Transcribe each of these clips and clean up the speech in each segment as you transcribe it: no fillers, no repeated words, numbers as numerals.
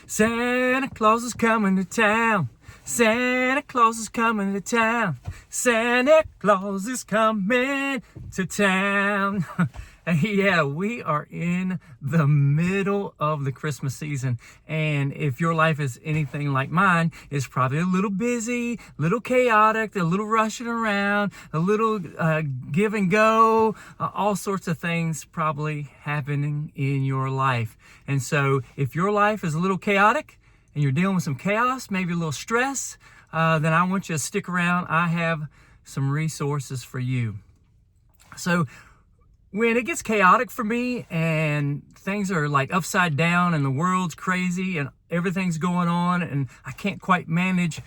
Santa Claus is coming to town. Santa Claus is coming to town. Santa Claus is coming to town. Yeah, we are in the middle of the Christmas season. And if your life is anything like mine, it's probably a little busy, a little chaotic, a little rushing around, a little give and go, all sorts of things probably happening in your life. And so if your life is a little chaotic and you're dealing with some chaos, maybe a little stress, then I want you to stick around. I have some resources for you. So when it gets chaotic for me and things are like upside down and the world's crazy and everything's going on and I can't quite manage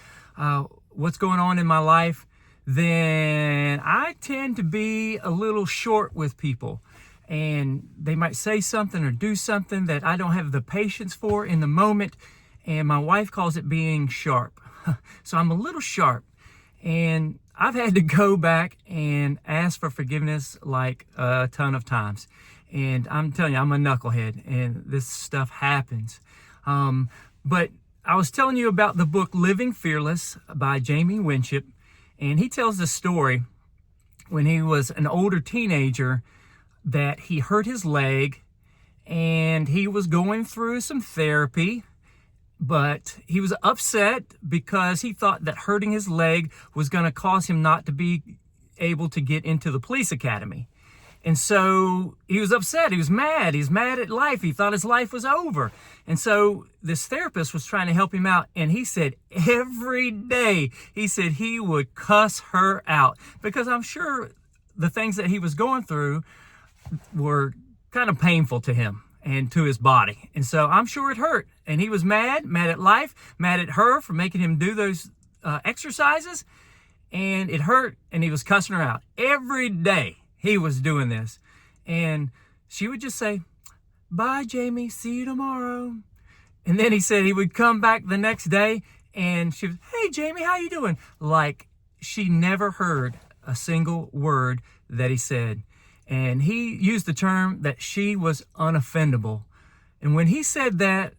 what's going on in my life, then I tend to be a little short with people. And they might say something or do something that I don't have the patience for in the moment. And my wife calls it being sharp. So I'm a little sharp. And I've had to go back and ask for forgiveness like a ton of times. And I'm telling you, I'm a knucklehead and this stuff happens. But I was telling you about the book Living Fearless by Jamie Winship. And he tells this story when he was an older teenager that he hurt his leg and he was going through some therapy. But he was upset because he thought that hurting his leg was going to cause him not to be able to get into the police academy. And so he was upset. He was mad. He's mad at life. He thought his life was over. And so this therapist was trying to help him out. And he said every day, he said he would cuss her out because I'm sure the things that he was going through were kind of painful to him and to his body. And so I'm sure it hurt. And he was mad at life, mad at her for making him do those exercises. And it hurt. And he was cussing her out. Every day he was doing this. And she would just say, "Bye, Jamie. See you tomorrow." And then he said he would come back the next day and she was, "Hey, Jamie, how you doing?" Like she never heard a single word that he said. And he used the term that she was unoffendable. And when he said that,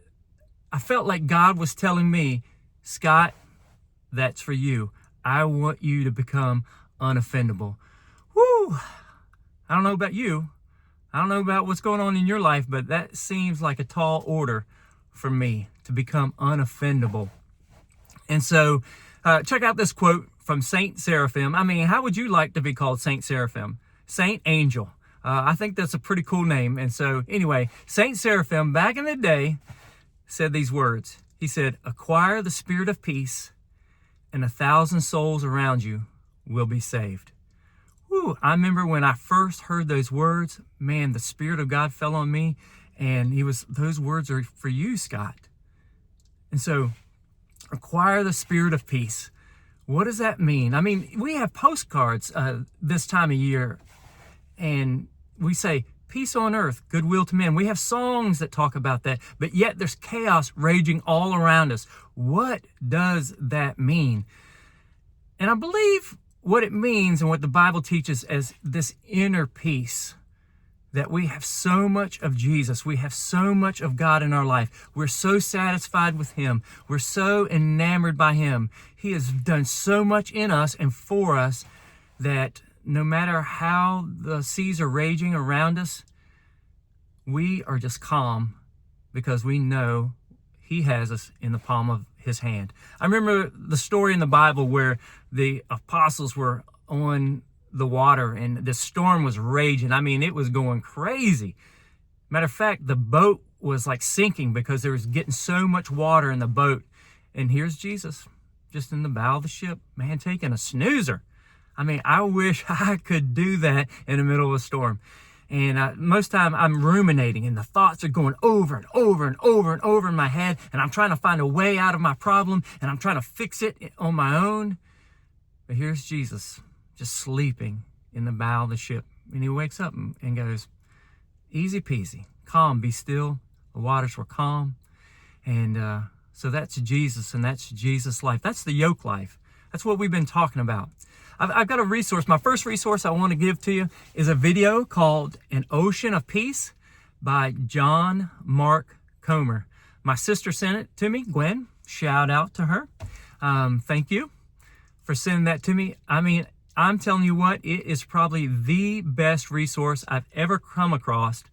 I felt like God was telling me, "Scott, that's for you. I want you to become unoffendable." Woo! I don't know about you. I don't know about what's going on in your life, but that seems like a tall order for me to become unoffendable. And so check out this quote from Saint Seraphim. I mean, how would you like to be called Saint Seraphim? Saint Angel. I think that's a pretty cool name. And so anyway, Saint Seraphim back in the day said these words. He said, "Acquire the spirit of peace and 1,000 souls around you will be saved." Whew, I remember when I first heard those words, man, the Spirit of God fell on me and those words are for you, Scott. And so acquire the spirit of peace. What does that mean? I mean, we have postcards this time of year and we say, "Peace on earth, goodwill to men." We have songs that talk about that, but yet there's chaos raging all around us. What does that mean? And I believe what it means and what the Bible teaches as this inner peace, that we have so much of Jesus. We have so much of God in our life. We're so satisfied with Him. We're so enamored by Him. He has done so much in us and for us that no matter how the seas are raging around us, we are just calm because we know He has us in the palm of His hand. I remember the story in the Bible where the apostles were on the water and the storm was raging. I mean, it was going crazy. Matter of fact, the boat was like sinking because there was getting so much water in the boat. And here's Jesus just in the bow of the ship, man, taking a snoozer. I mean, I wish I could do that in the middle of a storm. And most time I'm ruminating and the thoughts are going over and over and over and over in my head. And I'm trying to find a way out of my problem and I'm trying to fix it on my own. But here's Jesus just sleeping in the bow of the ship. And he wakes up and goes, "Easy peasy, calm, be still." The waters were calm. And so that's Jesus and that's Jesus' life. That's the yoke life. That's what we've been talking about. I've got a resource. My first resource I want to give to you is a video called "An Ocean of Peace" by John Mark Comer. My sister sent it to me, Gwen. Shout out to her. Thank you for sending that to me. I mean, I'm telling you what, it is probably the best resource I've ever come across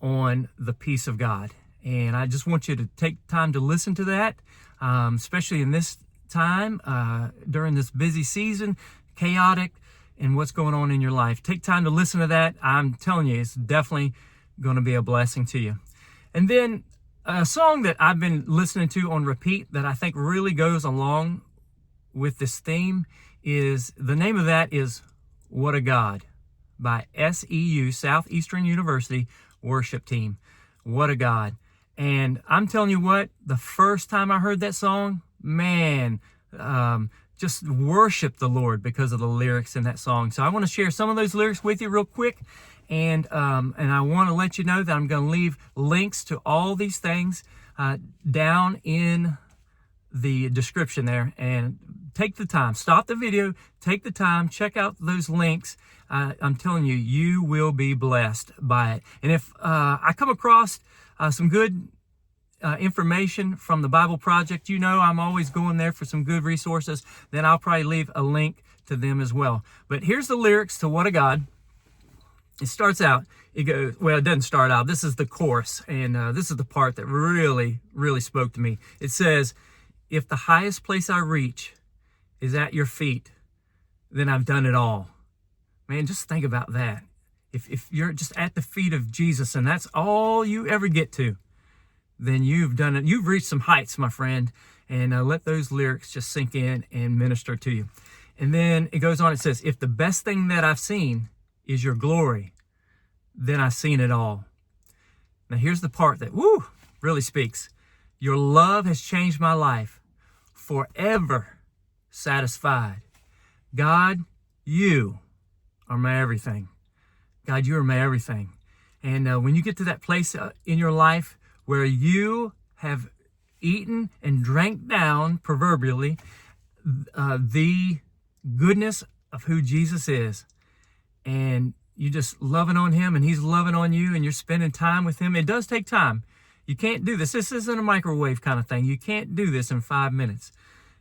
on the peace of God. And I just want you to take time to listen to that, especially in this time, during this busy season, chaotic, and what's going on in your life. Take time to listen to that. I'm telling you, it's definitely going to be a blessing to you. And then a song that I've been listening to on repeat that I think really goes along with this theme is, the name of that is What a God by SEU, Southeastern University Worship Team. What a God. And I'm telling you what, the first time I heard that song, man, just worship the Lord because of the lyrics in that song. So I want to share some of those lyrics with you real quick. And I want to let you know that I'm going to leave links to all these things down in the description there. And take the time, stop the video, take the time, check out those links. I'm telling you, you will be blessed by it. And if I come across some good information from the Bible Project, you know I'm always going there for some good resources, then I'll probably leave a link to them as well. But here's the lyrics to What a God. It starts out, it goes, well, it doesn't start out. This is the chorus, and this is the part that really, really spoke to me. It says, if the highest place I reach is at your feet, then I've done it all. Man, just think about that. If you're just at the feet of Jesus and that's all you ever get to, then you've done it. You've reached some heights, my friend. And let those lyrics just sink in and minister to you. And then it goes on, it says, if the best thing that I've seen is your glory, then I've seen it all. Now here's the part that, really speaks. Your love has changed my life, forever satisfied. God, you are my everything. God, you are my everything. And when you get to that place in your life where you have eaten and drank down, proverbially, the goodness of who Jesus is, and you just loving on him and he's loving on you and you're spending time with him. It does take time. You can't do this. This isn't a microwave kind of thing. You can't do this in 5 minutes.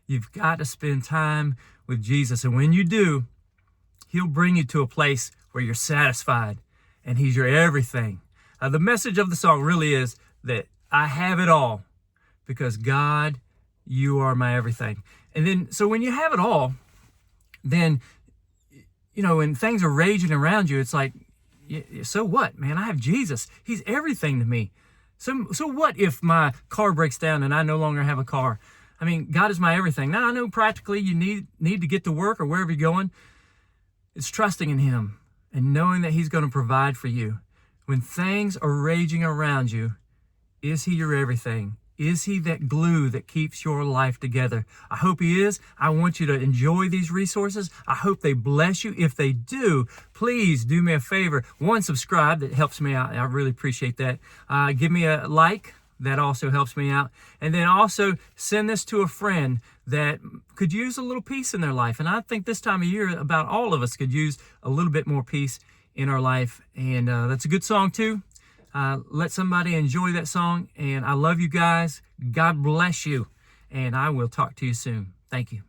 You've got to spend time with Jesus. And when you do, he'll bring you to a place where you're satisfied and he's your everything. The message of the song really is that I have it all because God, you are my everything. And then, so when you have it all, then, you know, when things are raging around you, it's like, so what, man? I have Jesus. He's everything to me. So what if my car breaks down and I no longer have a car? I mean, God is my everything. Now, I know practically you need to get to work or wherever you're going. It's trusting in him and knowing that he's going to provide for you. When things are raging around you, is he your everything? Is he that glue that keeps your life together? I hope he is. I want you to enjoy these resources. I hope they bless you. If they do, please do me a favor. One, subscribe. That helps me out. I really appreciate that. Give me a like. That also helps me out. And then also send this to a friend that could use a little peace in their life. And I think this time of year, about all of us could use a little bit more peace in our life. And that's a good song too. Let somebody enjoy that song. And I love you guys. God bless you. And I will talk to you soon. Thank you.